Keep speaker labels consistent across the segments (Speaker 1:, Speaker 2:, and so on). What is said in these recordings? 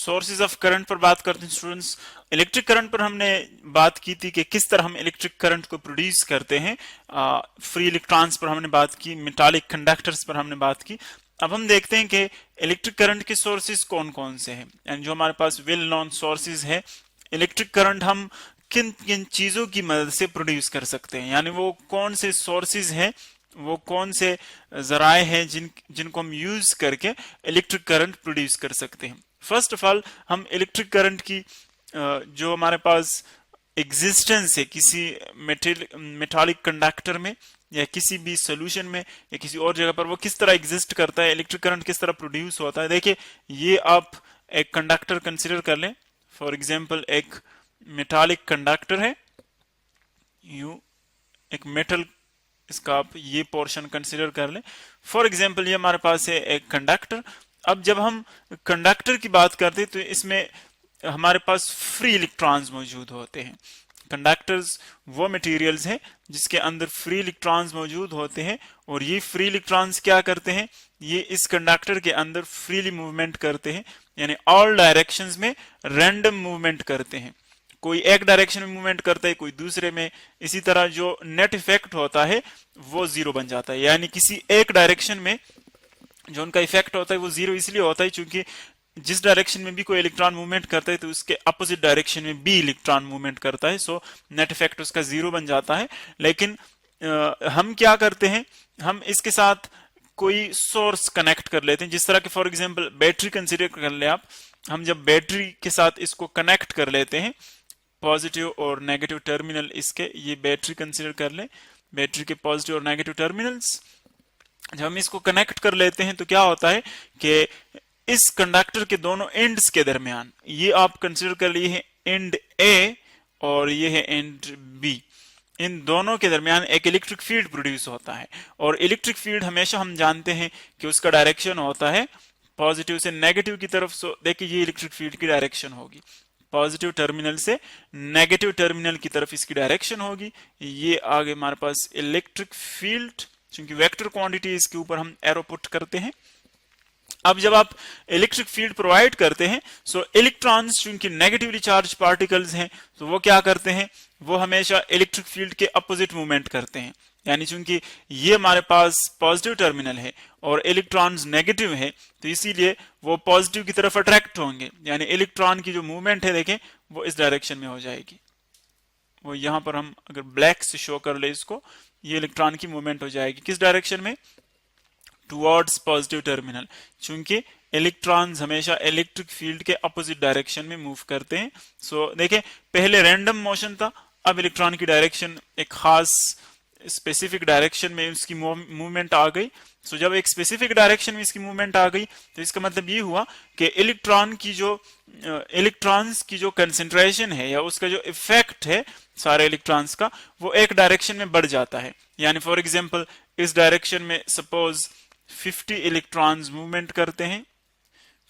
Speaker 1: Sources of current पर बात करते हैं स्टूडेंट्स। इलेक्ट्रिक करंट पर हमने बात की थी कि किस तरह हम इलेक्ट्रिक करंट को प्रोड्यूस करते हैं। फ्री इलेक्ट्रॉन्स पर हमने बात की, मेटालिक कंडक्टर्स पर हमने बात की। अब हम देखते हैं कि इलेक्ट्रिक करंट के सोर्सेज कौन कौन से हैं, एंड जो हमारे पास वेल नोन सोर्सेज है इलेक्ट्रिक करंट हम किन किन चीजों की मदद से प्रोड्यूस कर सकते हैं, यानी वो कौन से सोर्सेज हैं, वो कौन से जराए हैं जिनको हम यूज करके इलेक्ट्रिक करंट प्रोड्यूस कर सकते हैं। फर्स्ट ऑफ ऑल हम इलेक्ट्रिक करंट की जो हमारे पास एग्जिस्टेंस है किसी मेटालिक कंडक्टर में या किसी भी सोल्यूशन में या किसी और जगह पर, वो किस तरह एग्जिस्ट करता है, इलेक्ट्रिक करंट किस तरह प्रोड्यूस होता है। देखिए, ये आप एक कंडक्टर कंसिडर कर लें। फॉर एग्जांपल एक मेटालिक कंडक्टर है, यू एक मेटल, इसका आप ये पोर्शन कंसिडर कर लें। फॉर एग्जांपल ये हमारे पास है एक कंडक्टर। अब जब हम कंडक्टर की बात करते हैं तो इसमें हमारे पास फ्री इलेक्ट्रॉन्स मौजूद होते हैं। कंडक्टर्स वो मटेरियल्स हैं जिसके अंदर फ्री इलेक्ट्रॉन्स मौजूद होते हैं, और ये फ्री इलेक्ट्रॉन्स क्या करते हैं, ये इस कंडक्टर के अंदर फ्रीली मूवमेंट करते हैं, यानी ऑल डायरेक्शंस में रैंडम मूवमेंट करते हैं। कोई एक डायरेक्शन में मूवमेंट करता है, कोई दूसरे में। इसी तरह जो नेट इफेक्ट होता है वो जीरो बन जाता है, यानी किसी एक डायरेक्शन में जो उनका इफेक्ट होता है वो जीरो इसलिए होता है क्योंकि जिस डायरेक्शन में भी कोई इलेक्ट्रॉन मूवमेंट करता है तो उसके अपोजिट डायरेक्शन में भी इलेक्ट्रॉन मूवमेंट करता है, सो नेट इफेक्ट उसका जीरो बन जाता है। लेकिन हम क्या करते हैं, हम इसके साथ कोई सोर्स कनेक्ट कर लेते हैं, जिस तरह के फॉर एग्जांपल बैटरी कंसीडर कर ले आप। हम जब बैटरी के साथ इसको कनेक्ट कर लेते हैं, पॉजिटिव और नेगेटिव टर्मिनल इसके, ये बैटरी कंसीडर कर लें, बैटरी के पॉजिटिव और नेगेटिव टर्मिनल्स जब हम इसको कनेक्ट कर लेते हैं तो क्या होता है कि इस कंडक्टर के दोनों एंड्स के दरमियान, ये आप कंसीडर कर लिए है एंड ए और ये है एंड बी, इन दोनों के दरमियान एक इलेक्ट्रिक फील्ड प्रोड्यूस होता है। और इलेक्ट्रिक फील्ड हमेशा हम जानते हैं कि उसका डायरेक्शन होता है पॉजिटिव से नेगेटिव की तरफ। सो देखिए, ये इलेक्ट्रिक फील्ड की डायरेक्शन होगी, पॉजिटिव टर्मिनल से नेगेटिव टर्मिनल की तरफ इसकी डायरेक्शन होगी। ये आगे हमारे पास इलेक्ट्रिक फील्ड, क्योंकि वेक्टर क्वांटिटी इसके ऊपर हम एरो पुट करते हैं। अब जब आप इलेक्ट्रिक फील्ड प्रोवाइड करते हैं, सो इलेक्ट्रॉन्स चूंकि नेगेटिवली चार्ज पार्टिकल्स हैं, तो वो क्या करते हैं, वो हमेशा इलेक्ट्रिक फील्ड के अपोजिट मूवमेंट करते हैं। यानी चूंकि ये हमारे पास पॉजिटिव टर्मिनल है और इलेक्ट्रॉन्स नेगेटिव है, तो इसीलिए वो पॉजिटिव की तरफ अट्रैक्ट होंगे, यानी इलेक्ट्रॉन की जो मूवमेंट है देखें वो इस डायरेक्शन में हो जाएगी। वो यहां पर हम अगर ब्लैक से शो कर ले इसको, ये इलेक्ट्रॉन की मूवमेंट हो जाएगी किस डायरेक्शन में, टुवर्ड्स पॉजिटिव टर्मिनल, चूंकि इलेक्ट्रॉन्स हमेशा इलेक्ट्रिक फील्ड के अपोजिट डायरेक्शन में मूव करते हैं। सो देखें, पहले रैंडम मोशन था, अब इलेक्ट्रॉन की डायरेक्शन एक खास स्पेसिफिक डायरेक्शन में उसकी मूवमेंट आ गई। सो जब एक स्पेसिफिक डायरेक्शन में इसकी मूवमेंट आ गई तो इसका मतलब ये हुआ कि इलेक्ट्रॉन्स की जो कंसेंट्रेशन है या उसका जो इफेक्ट है सारे इलेक्ट्रॉन्स का, वो एक डायरेक्शन में बढ़ जाता है। यानी फॉर एग्जांपल इस डायरेक्शन में सपोज 50 इलेक्ट्रॉन्स मूवमेंट करते हैं,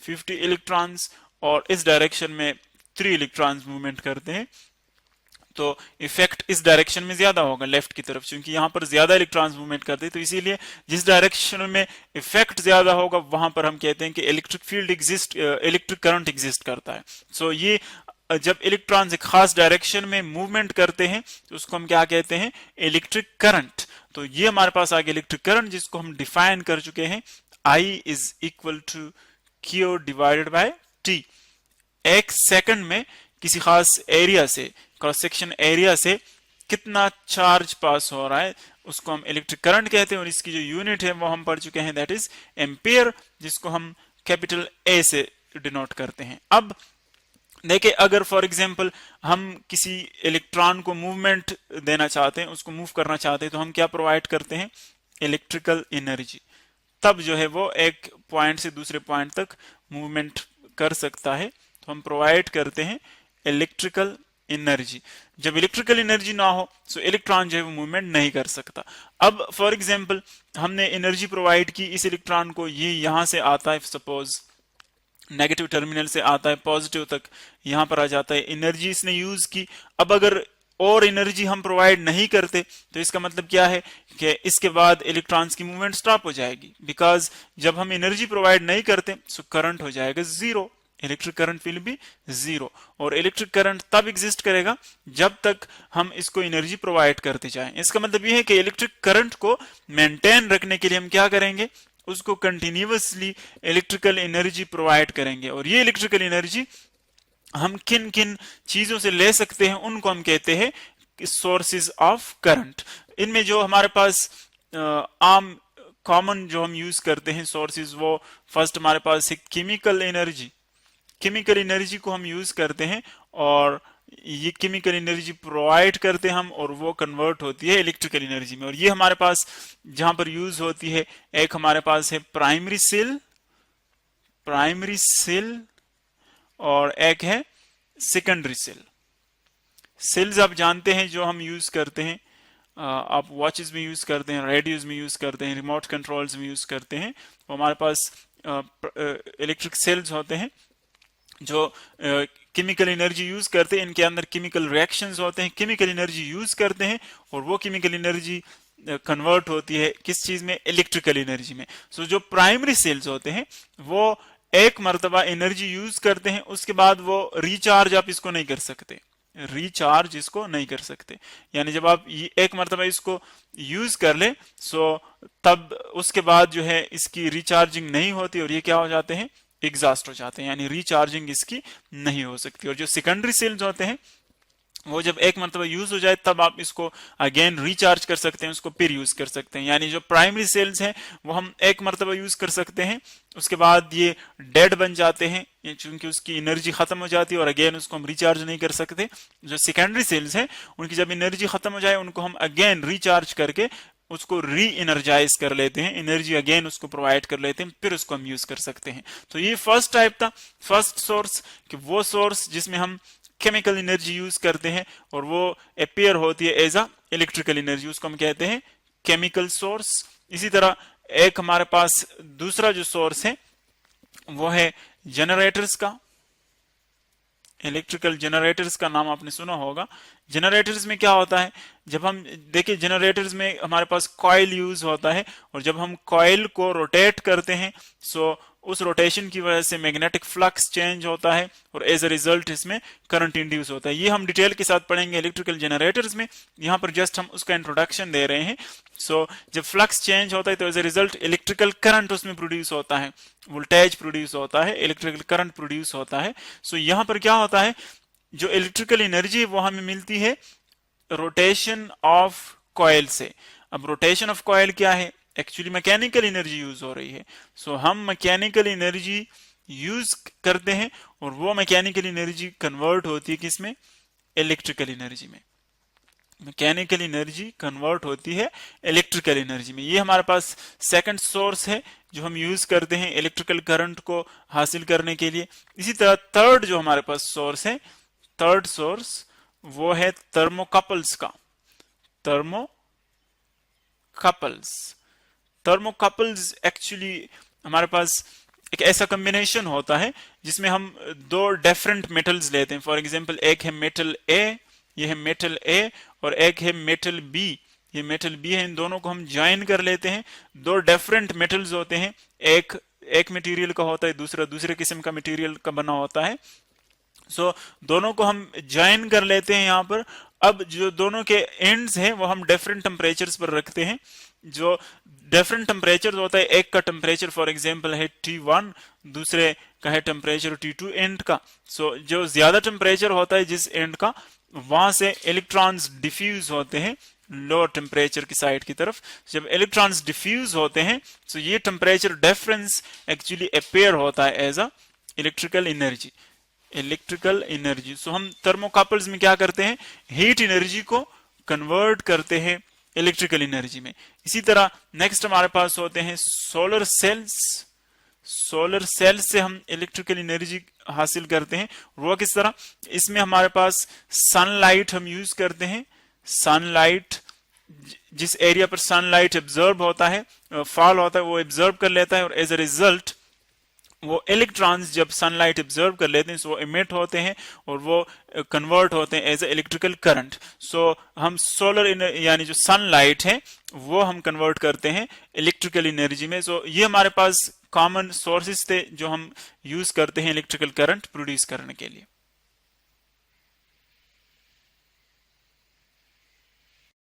Speaker 1: 50 इलेक्ट्रॉन्स, और इस डायरेक्शन में 3 इलेक्ट्रॉन्स मूवमेंट करते हैं, तो इफेक्ट इस डायरेक्शन में ज्यादा होगा लेफ्ट की तरफ, क्योंकि यहां पर ज्यादा इलेक्ट्रॉन्स मूवमेंट करते हैं। तो इसीलिए जिस डायरेक्शन में इफेक्ट ज्यादा होगा वहां पर हम कहते हैं कि electric field exist, electric current exist करता है। सो ये जब इलेक्ट्रॉन्स एक खास डायरेक्शन में मूवमेंट करते हैं तो उसको हम क्या कहते हैं, इलेक्ट्रिक करंट। तो ये हमारे पास आ गया इलेक्ट्रिक करंट, जिसको हम डिफाइन कर चुके हैं, I is equal to Q divided by T। एक सेकंड में किसी खास एरिया से, क्रॉस सेक्शन एरिया से कितना चार्ज पास हो रहा है उसको हम इलेक्ट्रिक करंट कहते हैं, और इसकी जो यूनिट है वो हम पढ़ चुके हैं, दैट इज एम्पियर, जिसको हम कैपिटल A से डिनोट करते हैं। अब देखिए, अगर फॉर एग्जांपल हम किसी इलेक्ट्रॉन को मूवमेंट देना चाहते हैं, उसको मूव करना चाहते हैं, तो हम क्या प्रोवाइड करते हैं, इलेक्ट्रिकल एनर्जी। तब जो है वो एक पॉइंट से दूसरे पॉइंट तक मूवमेंट कर सकता है, तो हम प्रोवाइड करते हैं इलेक्ट्रिकल एनर्जी। जब इलेक्ट्रिकल एनर्जी ना हो तो इलेक्ट्रॉन जो है वो मूवमेंट नहीं कर सकता। अब फॉर एग्जांपल हमने एनर्जी प्रोवाइड की इस इलेक्ट्रॉन को, ये यहां से आता है, सपोज नेगेटिव टर्मिनल से आता है पॉजिटिव तक, यहां पर आ जाता है, एनर्जी इसने यूज की। अब अगर और एनर्जी हम प्रोवाइड नहीं करते तो इसका मतलब क्या है कि इसके बाद इलेक्ट्रॉन्स की मूवमेंट स्टॉप हो जाएगी, बिकॉज जब हम एनर्जी प्रोवाइड नहीं करते तो करंट हो जाएगा zero, electric current will be zero. और इलेक्ट्रिक करंट तब एग्जिस्ट करेगा जब तक हम इसको एनर्जी प्रोवाइड करते जाएं। इसका मतलब ये है कि इलेक्ट्रिक करंट को मेंटेन रखने के लिए हम क्या करेंगे, उसको कंटिन्यूअसली इलेक्ट्रिकल एनर्जी प्रोवाइड करेंगे। और ये इलेक्ट्रिकल एनर्जी हम किन किन चीजों से ले सकते हैं उनको हम कहते हैं सोर्सेज ऑफ करंट। इनमें जो हमारे पास आम कॉमन जो हम यूज करते हैं सोर्सेज, वो फर्स्ट हमारे पास है केमिकल एनर्जी। केमिकल एनर्जी को हम यूज करते हैं और ये केमिकल एनर्जी प्रोवाइड करते हैं हम, और वो कन्वर्ट होती है इलेक्ट्रिकल एनर्जी में। और ये हमारे पास जहां पर यूज होती है, एक हमारे पास है प्राइमरी सेल और एक है सेकेंडरी सेल। सेल्स आप जानते हैं जो हम यूज करते हैं, आप वॉचेस में यूज करते हैं, रेडियोज में यूज करते हैं, रिमोट कंट्रोल्स में यूज करते हैं। वो हमारे पास इलेक्ट्रिक सेल्स होते हैं जो केमिकल एनर्जी यूज करते हैं। इनके अंदर केमिकल रिएक्शंस होते हैं, केमिकल एनर्जी यूज करते हैं, और वो केमिकल एनर्जी कन्वर्ट होती है किस चीज में, इलेक्ट्रिकल एनर्जी में। सो जो प्राइमरी सेल्स होते हैं वो एक मर्तबा एनर्जी यूज करते हैं, उसके बाद वो रिचार्ज आप इसको नहीं कर सकते, रिचार्ज इसको नहीं कर सकते। यानी जब आप एक मर्तबा इसको यूज कर ले, सो तब उसके बाद जो है इसकी रिचार्जिंग नहीं होती और ये क्या हो जाते हैं, एग्जॉस्ट हो जाते हैं, यानी रिचार्जिंग इसकी नहीं हो सकती। और जो सेकेंडरी सेल्स होते हैं वो जब एक मरतबा यूज हो जाए तब आप इसको अगेन रिचार्ज कर सकते हैं, उसको फिर यूज कर सकते हैं। यानी जो प्राइमरी सेल्स हैं वो हम एक मरतबा यूज कर सकते हैं, उसके बाद ये डेड बन जाते हैं क्योंकि उसकी एनर्जी खत्म हो जाती है और अगेन उसको हम रिचार्ज नहीं कर सकते। जो सेकेंडरी सेल्स हैं उनकी जब एनर्जी खत्म हो जाए उनको हम अगेन रिचार्ज करके उसको री एनर्जाइज कर लेते हैं, एनर्जी अगेन उसको प्रोवाइड कर लेते हैं, फिर उसको हम यूज कर सकते हैं। तो ये फर्स्ट टाइप था, फर्स्ट सोर्स, कि वो सोर्स जिसमें हम केमिकल एनर्जी यूज करते हैं और वो अपीयर होती है एज अ इलेक्ट्रिकल एनर्जी, उसको हम कहते हैं केमिकल सोर्स। इसी तरह एक हमारे पास दूसरा जो सोर्स है वो है जनरेटर्स का। इलेक्ट्रिकल जनरेटर्स का नाम आपने सुना होगा। जनरेटर्स में क्या होता है, जब हम देखिए जनरेटर्स में हमारे पास कॉइल यूज होता है, और जब हम कॉइल को रोटेट करते हैं सो उस रोटेशन की वजह से मैग्नेटिक फ्लक्स चेंज होता है और एज अ रिजल्ट इसमें करंट इंड्यूस होता है। ये हम डिटेल के साथ पढ़ेंगे इलेक्ट्रिकल जनरेटर्स में, यहाँ पर जस्ट हम उसका इंट्रोडक्शन दे रहे हैं। सो जब फ्लक्स चेंज होता है तो as a result electrical current उसमें प्रोड्यूस होता है, वोल्टेज प्रोड्यूस होता है, इलेक्ट्रिकल करंट प्रोड्यूस होता है। सो यहाँ पर क्या होता है, जो इलेक्ट्रिकल एनर्जी है वो हमें मिलती है रोटेशन ऑफ कॉइल से। अब रोटेशन ऑफ कॉइल क्या है, एक्चुअली मैकेनिकल एनर्जी यूज हो रही है। सो हम मैकेनिकल एनर्जी यूज करते हैं और वो मैकेनिकल एनर्जी कन्वर्ट होती है किसमें, इलेक्ट्रिकल एनर्जी में। मैकेनिकल एनर्जी कन्वर्ट होती है इलेक्ट्रिकल एनर्जी में। ये हमारे पास सेकंड सोर्स है जो हम यूज करते हैं इलेक्ट्रिकल करंट को हासिल करने के लिए। इसी तरह थर्ड जो हमारे पास सोर्स है, थर्ड सोर्स वो है थर्मोकपल्स का। थर्मोकपल्स एक्चुअली हमारे पास एक ऐसा कॉम्बिनेशन होता है जिसमें हम दो डिफरेंट मेटल्स लेते हैं। फॉर एग्जांपल एक है मेटल ए, ये है मेटल ए, और एक है मेटल बी, ये मेटल बी है। इन दोनों को हम ज्वाइन कर लेते हैं। दो डिफरेंट मेटल्स होते हैं, एक मटेरियल का होता है, दूसरा दूसरे किस्म का मटेरियल का बना होता है। सो दोनों को हम ज्वाइन कर लेते हैं यहाँ पर। अब जो दोनों के एंड्स हैं वो हम डिफरेंट टेम्परेचर्स पर रखते हैं। जो डिफरेंट टेम्परेचर होता है, एक का टेम्परेचर फॉर एग्जांपल है T1, दूसरे का है टेम्परेचर T2 एंड का। सो जो ज्यादा टेम्परेचर होता है जिस एंड का, वहां से इलेक्ट्रॉन्स डिफ्यूज होते हैं लोअर टेम्परेचर की साइड की तरफ। जब इलेक्ट्रॉन्स डिफ्यूज होते हैं तो ये टेम्परेचर डिफरेंस एक्चुअली अपीयर होता है एज अ इलेक्ट्रिकल एनर्जी। सो हम थर्मोकपल्स में क्या करते हैं, हीट एनर्जी को कन्वर्ट करते हैं इलेक्ट्रिकल एनर्जी में। इसी तरह नेक्स्ट हमारे पास होते हैं सोलर सेल्स। सोलर सेल से हम इलेक्ट्रिकल एनर्जी हासिल करते हैं। वो किस तरह, इसमें हमारे पास सनलाइट हम यूज करते हैं। सनलाइट, जिस एरिया पर सनलाइट एब्जॉर्ब होता है, फॉल होता है, वो एब्जॉर्ब कर लेता है और एज अ रिजल्ट वो इलेक्ट्रॉन्स जब सनलाइट एब्जॉर्ब कर लेते हैं तो वो इमिट होते हैं और वो कन्वर्ट होते हैं एज ए इलेक्ट्रिकल करंट। सो हम सोलर यानी जो सनलाइट है वो हम कन्वर्ट करते हैं इलेक्ट्रिकल एनर्जी में। सो ये हमारे पास कॉमन सोर्सेस थे जो हम यूज करते हैं इलेक्ट्रिकल करंट प्रोड्यूस करने के लिए।